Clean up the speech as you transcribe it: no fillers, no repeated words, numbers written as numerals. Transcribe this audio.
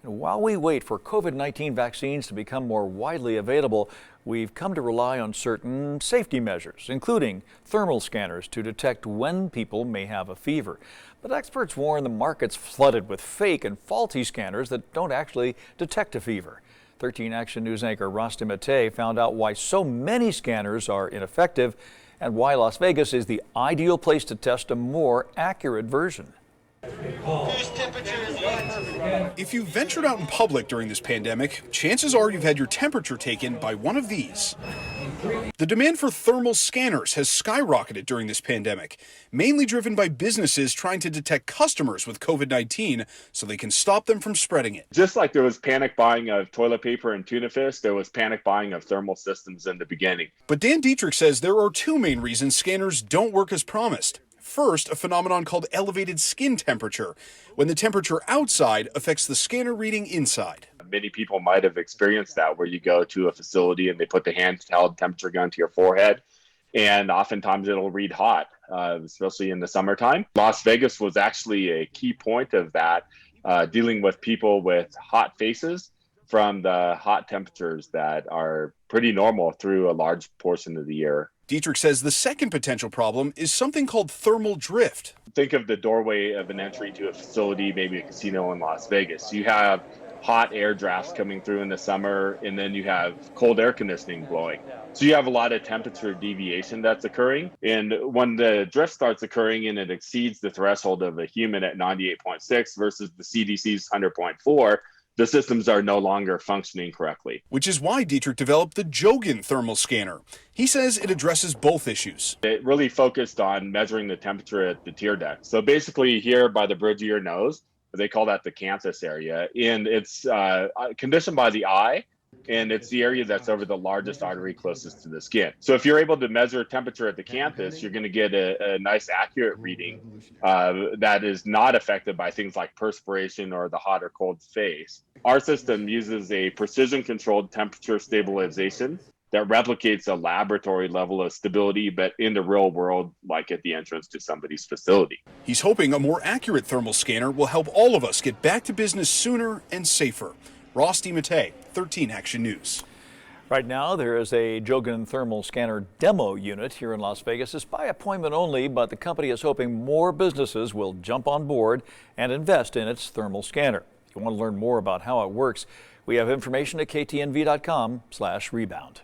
And while we wait for COVID-19 vaccines to become more widely available, we've come to rely on certain safety measures, including thermal scanners to detect when people may have a fever. But experts warn the market's flooded with fake and faulty scanners that don't actually detect a fever. 13 Action News anchor Ross Dimattei found out why so many scanners are ineffective and why Las Vegas is the ideal place to test a more accurate version. If you've ventured out in public during this pandemic, chances are you've had your temperature taken by one of these. The demand for thermal scanners has skyrocketed during this pandemic, mainly driven by businesses trying to detect customers with COVID-19 so they can stop them from spreading it. Just like there was panic buying of toilet paper and tuna fish, there was panic buying of thermal systems in the beginning. But Dan Dietrich says there are two main reasons scanners don't work as promised. First, a phenomenon called elevated skin temperature, when the temperature outside affects the scanner reading inside. Many people might have experienced that, where you go to a facility and they put the handheld temperature gun to your forehead, and oftentimes it'll read hot, especially in the summertime. Las Vegas was actually a key point of that, dealing with people with hot faces from the hot temperatures that are pretty normal through a large portion of the year. Dietrich says the second potential problem is something called thermal drift. Think of the doorway of an entry to a facility, maybe a casino in Las Vegas. You have hot air drafts coming through in the summer, and then you have cold air conditioning blowing. So you have a lot of temperature deviation that's occurring. And when the drift starts occurring and it exceeds the threshold of a human at 98.6 versus the CDC's 100.4, the systems are no longer functioning correctly. Which is why Dietrich developed the Jogan thermal scanner. He says it addresses both issues. It really focused on measuring the temperature at the tear duct. So basically here by the bridge of your nose, they call that the canthus area, and it's conditioned by the eye, and it's the area that's over the largest artery closest to the skin. So if you're able to measure temperature at the canthus, you're going to get a nice accurate reading that is not affected by things like perspiration or the hot or cold face. Our system uses a precision controlled temperature stabilization that replicates a laboratory level of stability, but in the real world, like at the entrance to somebody's facility. He's hoping a more accurate thermal scanner will help all of us get back to business sooner and safer. Ross Dimattei, 13 Action News. Right now, there is a Jogan thermal scanner demo unit here in Las Vegas. It's by appointment only, but the company is hoping more businesses will jump on board and invest in its thermal scanner. If you want to learn more about how it works, we have information at ktnv.com/rebound.